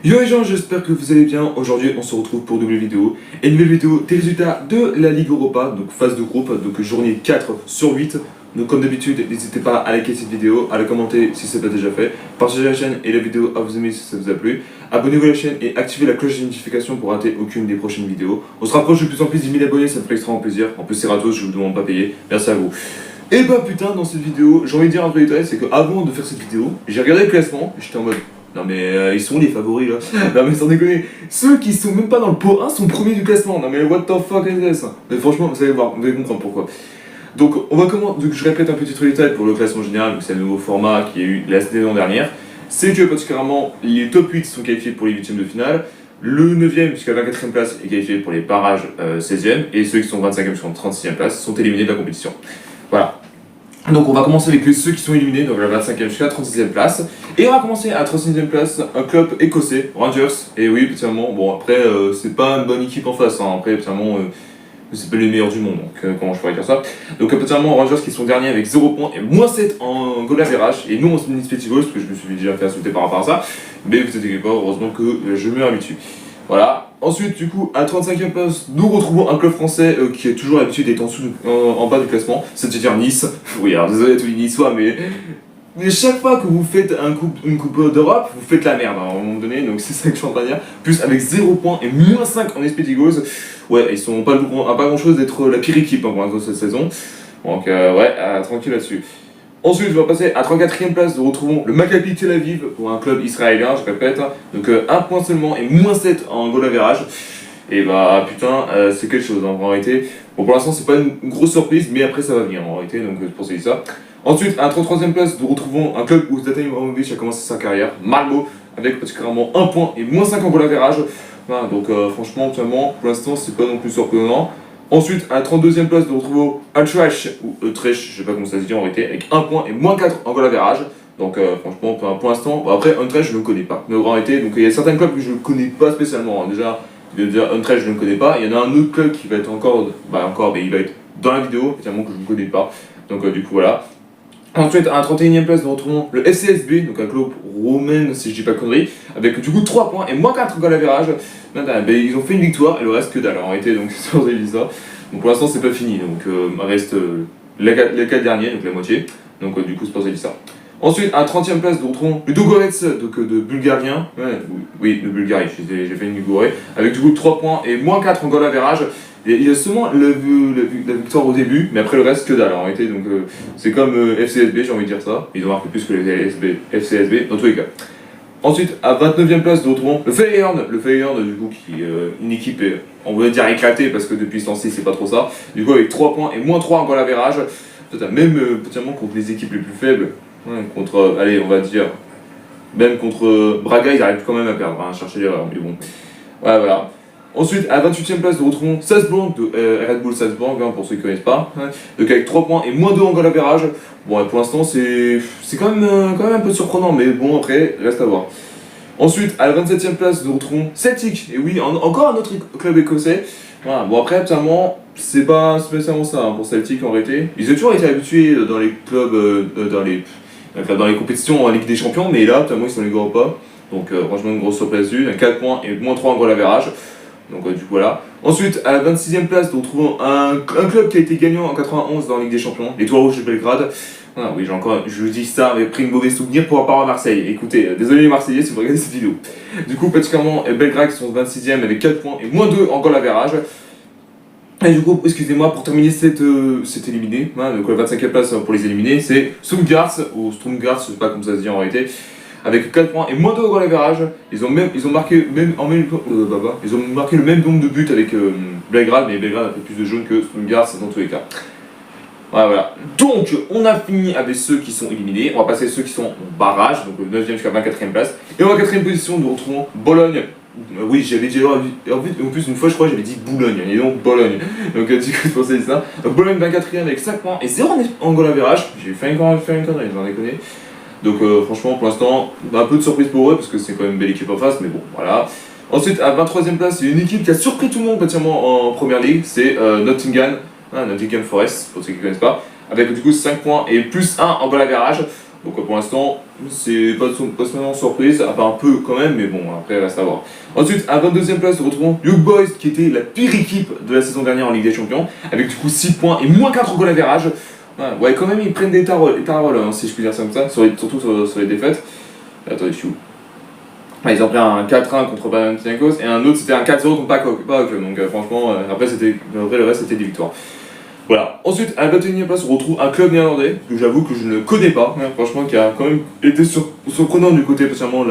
Yo les gens, j'espère que vous allez bien. Aujourd'hui, on se retrouve pour une nouvelle vidéo. Et une nouvelle vidéo des résultats de la Ligue Europa, donc phase de groupe, donc journée 4 sur 8. Donc comme d'habitude, n'hésitez pas à liker cette vidéo, à la commenter si ce n'est pas déjà fait, partagez la chaîne et la vidéo à vous aimer si ça vous a plu, abonnez-vous à la chaîne et activez la cloche de notification pour rater aucune des prochaines vidéos. On se rapproche de plus en plus de 10 000 abonnés, ça me fait extrêmement plaisir. En plus c'est gratos, je vous demande pas payer. Merci à vous. Et bah putain, dans cette vidéo, j'ai envie de dire un vrai détail, c'est qu'avant de faire cette vidéo, j'ai regardé le classement, et j'étais en mode... Non mais ils sont les favoris là. Non mais sans déconner, ceux qui sont même pas dans le pot 1 sont premiers du classement. Non mais what the fuck is this? Mais franchement, vous allez voir, vous allez comprendre pourquoi. Donc on va commencer, donc je répète un petit truc détail pour le classement général, donc c'est un nouveau format qui a eu la saison dernière. C'est que particulièrement les top 8 sont qualifiés pour les 8ème de finale. Le 9ème jusqu'à la 24ème place est qualifié pour les barrages 16ème. Et ceux qui sont 25ème jusqu'en 36ème place sont éliminés de la compétition. Voilà. Donc on va commencer avec ceux qui sont éliminés, donc la 25ème jusqu'à la 36ème place. Et on va commencer à la 36ème place, un club écossais, Rangers. Et oui, petitement, bon après, c'est pas une bonne équipe en face, hein. Après, petitement, c'est pas les meilleurs du monde, donc comment je pourrais dire ça. Donc petitement, Rangers qui sont derniers avec 0 points et moins 7 en goal average. Et nous on se met petit goals, parce que je me suis déjà fait insulter par rapport à ça. Mais vous inquiétez pas, heureusement que je me réhabitue. Voilà. Ensuite, du coup, à 35ème place, nous retrouvons un club français qui est toujours l'habitude d'être en bas du classement, c'est-à-dire Nice. Oui, alors désolé à tous les Niçois, mais chaque fois que vous faites une coupe d'Europe, vous faites la merde, hein, à un moment donné, donc c'est ça que je suis en train de dire. Plus avec 0 points et moins 5 en Expected Goals, ouais, ils sont pas grand chose d'être la pire équipe hein, pour l'instant cette saison. Donc, ouais, tranquille là-dessus. Ensuite, on va passer à 34ème place, nous retrouvons le Maccabi Tel Aviv pour un club israélien, je répète. Donc 1 point seulement et moins 7 en goal average. Et bah putain, c'est quelque chose en réalité. Bon, pour l'instant, c'est pas une grosse surprise, mais après ça va venir en réalité, donc c'est pour ça que je dis ça. Ensuite, à la 33ème place, nous retrouvons un club où Zlatan Ibrahimovic a commencé sa carrière, Malmo, avec particulièrement 1 point et moins 5 en goal average. Voilà, donc franchement, pour l'instant, c'est pas non plus surprenant. Ensuite, à la 32ème place, nous retrouvons Utrecht, ou Utrecht, je sais pas comment ça se dit en réalité, avec 1 point et moins 4 en goal average. Donc franchement, pour l'instant, bon, après Utrecht, je ne le connais pas. Mais en réalité, donc il y a certains clubs que je ne connais pas spécialement. Hein. Déjà, Utrecht, je ne le connais pas. Il y en a un autre club qui va être mais il va être dans la vidéo, évidemment que je ne connais pas. Donc du coup, voilà. Ensuite, à la 31ème place, nous retrouvons le FCSB, donc un club roumain, si je dis pas de conneries, avec du coup 3 points et moins 4 goal average. Ils ont fait une victoire et le reste que dalle en réalité, donc c'est sûr que j'ai dit ça. Donc pour l'instant, c'est pas fini, donc il reste les 4 derniers, donc la moitié. Donc du coup, c'est pour ça que j'ai dit ça. Ensuite, à la 30ème place, nous retrouvons le Dogorets, donc de Bulgarien. Ouais, oui, de Bulgarie, j'ai fait une Bulgarie, avec du coup 3 points et moins 4 en goal average. Il y a seulement la victoire au début, mais après le reste que dalle en réalité, donc c'est comme FCSB, j'ai envie de dire ça. Ils ont marqué plus que les FCSB, dans tous les cas. Ensuite, à 29ème place, nous retrouvons le Feyenoord, du coup, qui est une équipe, on va dire éclatée, parce que depuis ce temps-ci, c'est pas trop ça. Du coup, avec 3 points et moins 3 en goal average, même potentiellement contre les équipes les plus faibles, contre, allez, on va dire, même contre Braga, ils arrivent quand même à perdre, hein, chercher l'erreur, mais bon. Ouais, voilà. Ensuite, à la 28ème place, nous retrouvons Salzbourg, de Red Bull Salzbourg, hein, pour ceux qui ne connaissent pas. Hein, donc avec 3 points et moins 2 en goal average. Bon, pour l'instant, c'est quand même un peu surprenant, mais bon, après, reste à voir. Ensuite, à la 27ème place, nous retrouvons Celtic. Et oui, encore un autre club écossais. Voilà. Bon, après, absolument, c'est pas spécialement ça hein, pour Celtic en réalité. Ils ont toujours été habitués dans les clubs, dans les compétitions en Ligue des Champions, mais là, absolument, ils sont les gros pas. Donc, franchement, une grosse surprise dessus. 4 points et moins 3 en goal average. Donc du coup voilà. Ensuite, à la 26ème place, nous retrouvons un club qui a été gagnant en 91 dans la Ligue des Champions, les Tours Rouges de Belgrade. Ah, oui, je vous dis ça, mais pris une mauvaise souvenir pour rapport à Marseille. Écoutez, désolé les Marseillais si vous regardez cette vidéo. Du coup, particulièrement, Belgrade qui sont 26ème avec 4 points et moins 2 en goal average. Et du coup, excusez-moi, pour terminer c'est éliminé, hein, donc la 25ème place pour les éliminer, c'est Strumgars, ou Strumgars, je sais pas comment ça se dit en réalité. Avec 4 points et moins 2 au goal average, ils ont marqué le même nombre de buts avec Belgrade, mais Belgrade a fait plus de jaunes que Strumgars dans tous les cas. Voilà. Donc, on a fini avec ceux qui sont éliminés. On va passer à ceux qui sont en barrage, donc le 9ème jusqu'à la 24ème place. Et en 4ème position, nous retrouvons Bologne. Oui, j'avais déjà en plus une fois, je crois, j'avais dit Boulogne, et donc Bologne. Donc, du coup, c'est pour ça que je dis ça. Bologne 24ème avec 5 points et 0 en goal average. J'ai failli encore faire une connerie, j'en ai déconné. Donc franchement pour l'instant, un peu de surprise pour eux parce que c'est quand même une belle équipe en face, mais bon voilà. Ensuite à 23ème place, c'est une équipe qui a surpris tout le monde pratiquement en première ligue, c'est Nottingham Forest, pour ceux qui ne connaissent pas, avec du coup 5 points et plus 1 en goal average. Donc pour l'instant, c'est pas spécialement surprise, à part un peu quand même, mais bon, après reste à voir. Ensuite, à 22e place, nous retrouvons Young Boys, qui était la pire équipe de la saison dernière en Ligue des Champions, avec du coup 6 points et moins 4 goals average. Ouais, quand même, ils prennent des taroles, hein, si je puis dire ça comme ça, surtout sur les défaites. Attendez, je suis où? Ils ont pris un 4-1 contre Panathinaikos et un autre c'était un 4-0 contre PAOK. Donc franchement, après le reste c'était des victoires. Voilà. Ensuite, à la 21e place, on retrouve un club néerlandais que j'avoue que je ne connais pas, franchement, qui a quand même été surprenant du côté, spécialement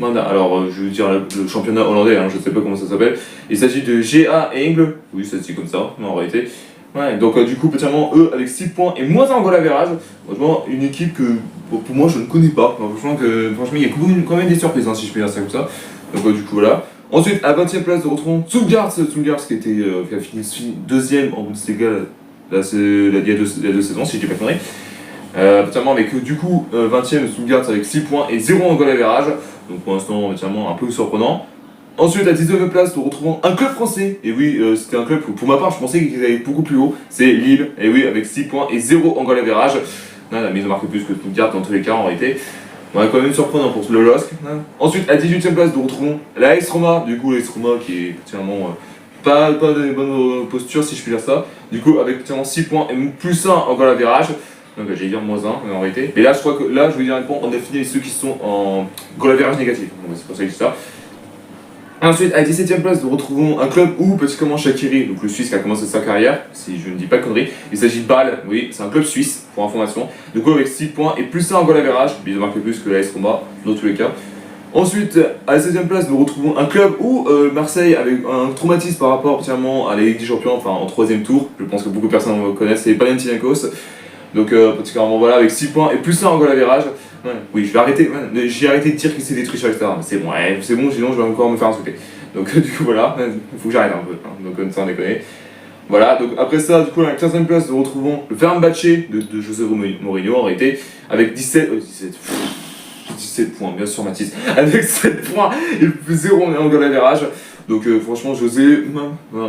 alors je veux dire le championnat hollandais, je ne sais pas comment ça s'appelle. Il s'agit de GA Engle, oui, ça se dit comme ça, mais en réalité. Ouais, donc du coup, spécialement eux avec 6 points et moins un goal average, franchement, une équipe que pour moi je ne connais pas. Franchement, il y a quand même des surprises, si je peux dire ça comme ça. Donc du coup, voilà. Ensuite, à 20e place, nous retrouvons Stuttgart qui a fini deuxième en Bundesliga il y a deux saisons, si je dis pas de conneries. Notamment avec du coup 20e Stuttgart avec 6 points et 0 en goal average. Donc pour l'instant, notamment un peu surprenant. Ensuite, à 19e place, nous retrouvons un club français. Et oui, c'était un club que pour ma part, je pensais qu'il allait beaucoup plus haut. C'est Lille. Et oui, avec 6 points et 0 en goal average. La mise a marqué plus que Stuttgart dans tous les cas en réalité. Ouais, quand même surprenant pour le LOSC. Ensuite, à 18e place, nous retrouvons la AS Roma. Du coup, l'AS Roma qui est particulièrement pas dans les bonnes postures, si je puis dire ça. Du coup, avec particulièrement 6 points et plus 1 en goal average. Donc, j'allais dire moins 1, mais en réalité. Et là, je crois que là, je vais dire un point, on a fini avec ceux qui sont en goal average négatif. Donc, c'est pour ça que je dis ça. Ensuite, à 17e place, nous retrouvons un club où, particulièrement Shaqiri, donc le Suisse qui a commencé sa carrière, si je ne dis pas de conneries, il s'agit de Bâle, oui, c'est un club suisse, pour information. Du coup, avec 6 points et plus 1 en goal average, ils ont marqué plus que l'AS Roma, dans tous les cas. Ensuite, à la 16e place, nous retrouvons un club où Marseille, avec un traumatisme par rapport particulièrement à la Ligue des Champions, enfin en 3e tour, je pense que beaucoup de personnes connaissent, c'est Panathinaikos. Donc, particulièrement voilà, avec 6 points et plus 1 en goal average. Ouais. Oui, je vais arrêter, j'ai arrêté de dire que c'est des tricheurs, etc. Mais c'est bon, sinon je vais encore me faire insulter. Donc du coup voilà, il faut que j'arrête un peu, donc sans déconner. Voilà, donc après ça, du coup à la 15e place, nous retrouvons le Fenerbahçe de José Mourinho en réalité, avec 17 points, bien sûr Mathis, avec 7 points et plus 0 en goal average. Donc franchement José,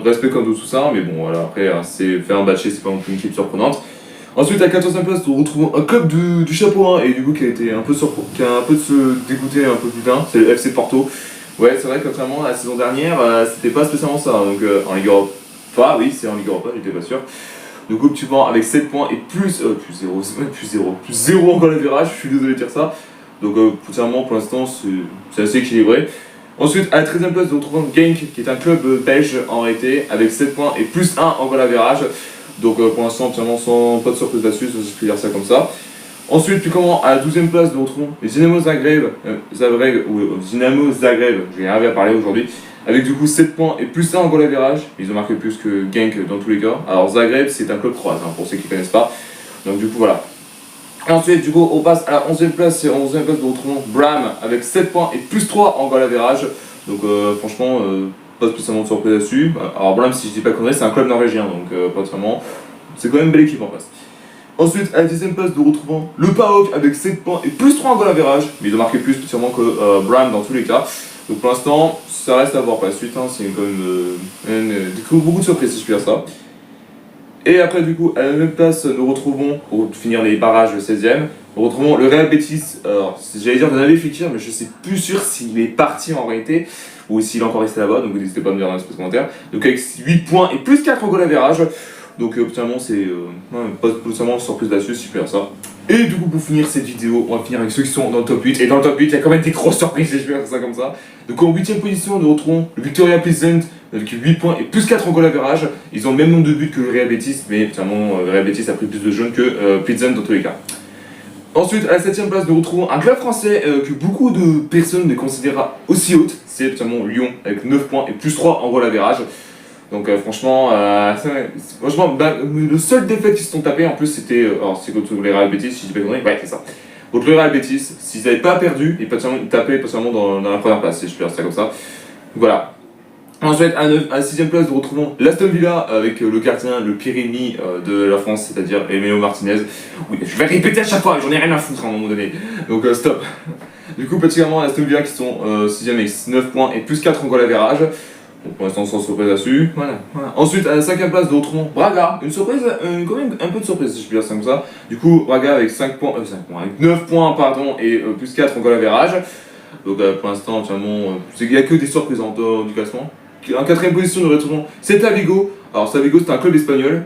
respect comme tout ça, mais bon voilà, après c'est Fenerbahçe, c'est pas non plus une équipe surprenante. Ensuite, à 14e place, nous retrouvons un club du chapeau 1 et du coup qui a été un peu qui a un peu de se dégoûter un peu plus d'un, c'est le FC Porto. Ouais, c'est vrai que contrairement à la saison dernière, c'était pas spécialement ça. Donc en Ligue Europa, enfin oui, c'est en Ligue Europa, j'étais pas sûr. Du coup, tu vends avec 7 points et plus 0 en goal average, je suis désolé de dire ça. Donc pour l'instant, c'est assez équilibré. Ensuite, à la 13e place, nous retrouvons Genk, qui est un club belge en réalité, avec 7 points et plus 1 en goal average. Donc pour l'instant, sans pas de surprise là-dessus, si je peux dire ça comme ça. Ensuite, à la 12e place, nous retrouvons les Dinamo Zagreb, Dinamo Zagreb, j'ai rien à parler aujourd'hui, avec du coup 7 points et plus 1 en goal average. Ils ont marqué plus que Genk dans tous les cas. Alors Zagreb, c'est un club croate, pour ceux qui ne connaissent pas. Donc du coup, voilà. Ensuite, du coup, on passe à la 11e place, et en 11e place, nous retrouvons Bram, avec 7 points et plus 3 en goal average. Donc franchement, pas spécialement de surprise là-dessus. Alors Bram, si je dis pas conneries, c'est un club norvégien, donc pas vraiment. C'est quand même une belle équipe en face. Ensuite, à la 10e place, nous retrouvons le PAOK avec 7 points et plus 3 en goal average. Mais ils ont marqué plus spécialement que Bram dans tous les cas. Donc pour l'instant, ça reste à voir par la suite. C'est quand même beaucoup de surprises si je puis dire ça. Et après, du coup, à la même place, nous retrouvons, pour finir les barrages, le 16e, nous retrouvons le Real Betis. Alors, j'allais dire de Naby Fekir, mais je suis plus sûr s'il est parti en réalité ou s'il est encore resté là-bas. Donc n'hésitez pas à me dire dans les commentaires. Donc avec 8 points et plus 4 en goal average. Donc potentiellement c'est pas potentiellement surprise là-dessus si je peux dire ça. Et du coup pour finir cette vidéo, on va finir avec ceux qui sont dans le top 8. Et dans le top 8 il y a quand même des grosses surprises si je peux dire ça comme ça. Donc en 8ème position nous retrouvons le Victoria Pleasant avec 8 points et plus 4 en goal average. Ils ont le même nombre de buts que le Real Betis, mais potentiellement le Real Betis a pris plus de jaunes que Pleasant dans tous les cas. Ensuite, à la 7ème place, nous retrouvons un club français que beaucoup de personnes ne considèrent aussi haute. C'est potentiellement Lyon avec 9 points et plus 3 en goal average. Donc franchement, le seul défaite qu'ils se sont tapés en plus c'était c'est contre le Real Betis, si je dis pas de conneries, ouais c'est ça. Contre le Real Betis, s'ils n'avaient pas perdu, ils tapaient potentiellement dans la première place, si je peux dire ça comme ça. Voilà. Ensuite, à la 6ème place, nous retrouvons l'Aston Villa avec le gardien, le pire ennemi de la France, c'est-à-dire Emeo Martinez. Oui, je vais répéter à chaque fois, j'en ai rien à foutre à un moment donné. Donc stop. Du coup, particulièrement l'Aston Villa qui sont 6ème avec 9 points et plus 4 en goal average. Donc, pour l'instant, sans surprise là-dessus. Voilà. Ensuite, à la 5ème place de Retrouvons Braga. Une surprise, quand même un peu de surprise si je puis dire ça comme ça. Du coup, Braga avec 5 points, avec 9 points, pardon, et plus 4 en goal average. Donc pour l'instant, entièrement, il n'y a que des surprises en dehors du classement. En 4ème position, nous retrouvons Celta Vigo. Alors, Celta Vigo, c'est un club espagnol.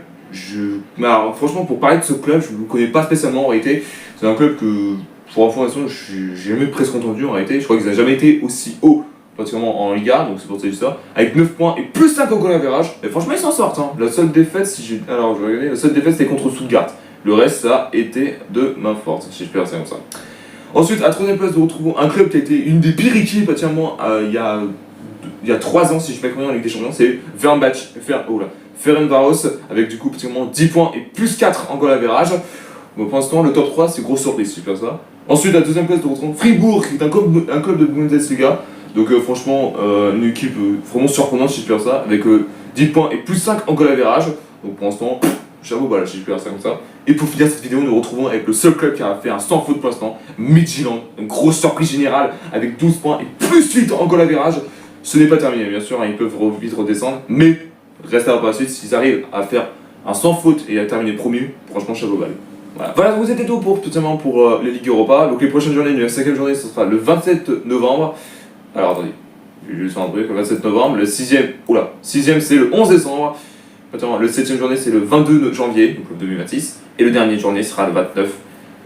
Mais alors, franchement, pour parler de ce club, je ne le connais pas spécialement en réalité. C'est un club que, pour information, j'ai jamais presque entendu en réalité. Je crois qu'ils n'ont jamais été aussi haut, pratiquement en Liga, donc c'est pour ça que je dis ça. Avec 9 points et plus 5 au goal average. Et franchement, ils s'en sortent. Hein. La seule défaite, alors, je vais regarder, la seule défaite, c'était contre Stuttgart. Le reste, ça a été de main forte, si je peux dire ça comme ça. Ensuite, à 3ème place, nous retrouvons un club qui a été une des pires équipes, pratiquement, il y a 3 ans, si je ne me trompe pas en Ligue des Champions, c'est Ferencváros, avec du coup pratiquement 10 points et plus 4 en goal average. Bon, pour l'instant, le top 3, c'est grosse surprise, si je peux dire ça. Ensuite, à la 2ème place, nous retrouvons Fribourg, qui est un club de Bundesliga. Donc franchement, une équipe vraiment surprenante, si je peux dire ça, avec 10 points et plus 5 en goal average. Donc pour l'instant, chapeau bas, si je peux dire ça comme ça. Et pour finir cette vidéo, nous retrouvons avec le seul club qui a fait un sans faute pour l'instant, Midtjylland. Une grosse surprise générale avec 12 points et plus 8 en goal average. Ce n'est pas terminé, bien sûr, hein, ils peuvent vite redescendre, mais reste à voir par la suite, s'ils arrivent à faire un sans faute et à terminer premier, franchement, chapeau bas. Voilà, donc c'était tout pour les Ligues Europa. Donc les prochaines journées, la 5ème journée, ce sera le 27 novembre. Alors attendez, je vais juste faire un truc, le 27 novembre, le 6ème c'est le 11 décembre. Le 7ème journée c'est le 22 janvier, donc le 2026. Et le dernier journée sera le 29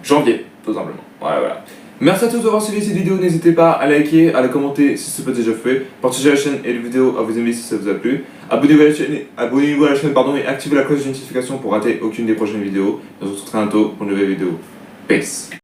janvier, tout simplement. Voilà. Merci à tous d'avoir suivi cette vidéo, n'hésitez pas à liker, à la commenter si ce n'est pas déjà fait, partager la chaîne et la vidéo à vos amis si ça vous a plu, abonnez-vous à la chaîne, et activez la cloche de notification pour rater aucune des prochaines vidéos. Et on se retrouve très bientôt pour une nouvelle vidéo. Peace.